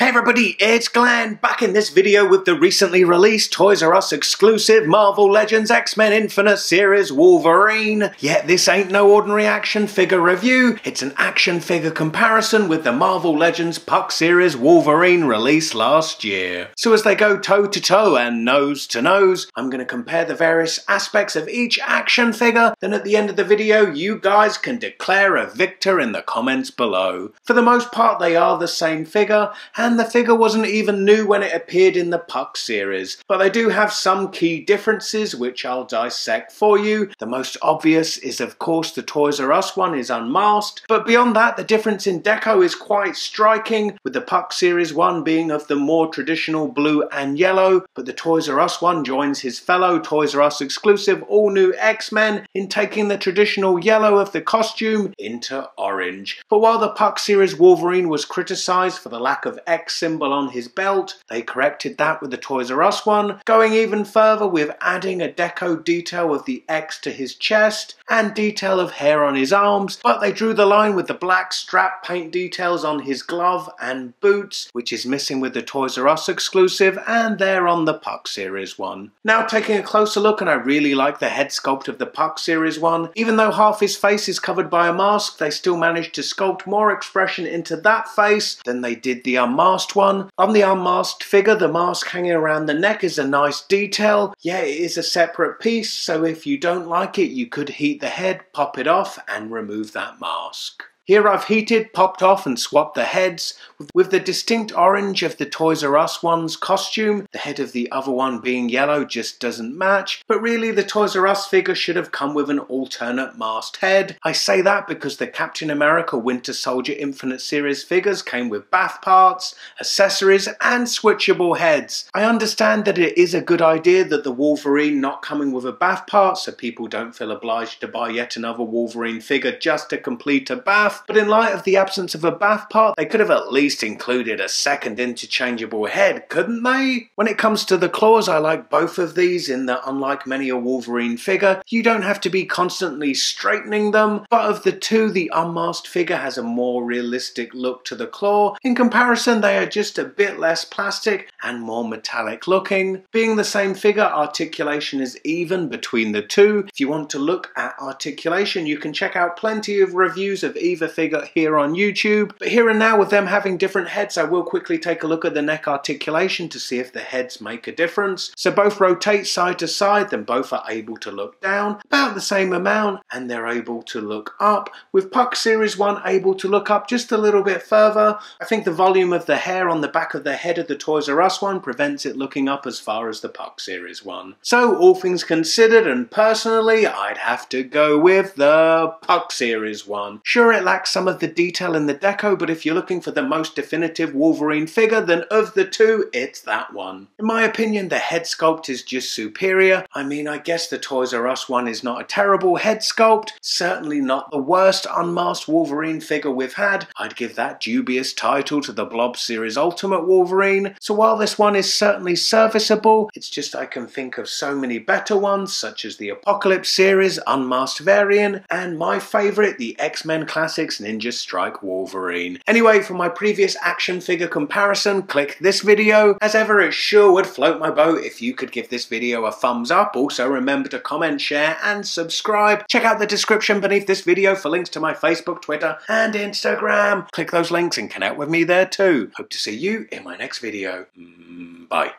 Hey everybody, it's Glenn, back in this video with the recently released Toys R Us exclusive Marvel Legends X-Men Infinite Series Wolverine. Yet this ain't no ordinary action figure review, it's an action figure comparison with the Marvel Legends Puck Series Wolverine released last year. So as they go toe to toe and nose to nose, I'm going to compare the various aspects of each action figure, then at the end of the video you guys can declare a victor in the comments below. For the most part they are the same figure, and the figure wasn't even new when it appeared in the Puck series, but they do have some key differences which I'll dissect for you. The most obvious is of course the Toys R Us one is unmasked, but beyond that the difference in deco is quite striking, with the Puck series one being of the more traditional blue and yellow, but the Toys R Us one joins his fellow Toys R Us exclusive all new X-Men in taking the traditional yellow of the costume into orange. But while the Puck series Wolverine was criticised for the lack of X symbol on his belt, they corrected that with the Toys R Us one, going even further with adding a deco detail of the X to his chest and detail of hair on his arms, but they drew the line with the black strap paint details on his glove and boots, which is missing with the Toys R Us exclusive and there on the Puck series one. Now taking a closer look, and I really like the head sculpt of the Puck series one. Even though half his face is covered by a mask, they still managed to sculpt more expression into that face than they did the unmasked one. On the unmasked figure, the mask hanging around the neck is a nice detail. Yeah, it is a separate piece, so if you don't like it, you could heat the head, pop it off, and remove that mask. Here I've heated, popped off and swapped the heads with the distinct orange of the Toys R Us one's costume. The head of the other one being yellow just doesn't match, but really the Toys R Us figure should have come with an alternate masked head. I say that because the Captain America Winter Soldier Infinite Series figures came with bath parts, accessories and switchable heads. I understand that it is a good idea that the Wolverine not coming with a bath part so people don't feel obliged to buy yet another Wolverine figure just to complete a bath. But in light of the absence of a bath part, they could have at least included a second interchangeable head, couldn't they? When it comes to the claws, I like both of these in that unlike many a Wolverine figure, you don't have to be constantly straightening them, but of the two, the unmasked figure has a more realistic look to the claw. In comparison, they are just a bit less plastic and more metallic looking. Being the same figure, articulation is even between the two. If you want to look at articulation, you can check out plenty of reviews of either figure here on YouTube, but here and now with them having different heads, I will quickly take a look at the neck articulation to see if the heads make a difference. So both rotate side to side, then both are able to look down about the same amount, and they're able to look up, with Puck series 1 able to look up just a little bit further. I think the volume of the hair on the back of the head of the Toys R Us one prevents it looking up as far as the Puck series one. So all things considered, and personally I'd have to go with the Puck series one. Sure, it lacks some of the detail in the deco, but if you're looking for the most definitive Wolverine figure, then of the two, it's that one. In my opinion, the head sculpt is just superior. I mean, I guess the Toys R Us one is not a terrible head sculpt, certainly not the worst unmasked Wolverine figure we've had. I'd give that dubious title to the Blob Series Ultimate Wolverine. So while this one is certainly serviceable, it's just I can think of so many better ones, such as the Apocalypse series unmasked variant, and my favourite, the X-Men Classics Ninja Strike Wolverine. Anyway, for my previous action figure comparison, click this video. As ever, it sure would float my boat if you could give this video a thumbs up. Also remember to comment, share and subscribe. Check out the description beneath this video for links to my Facebook, Twitter and Instagram. Click those links and connect with me there too. Hope to see you in my next video. Bye.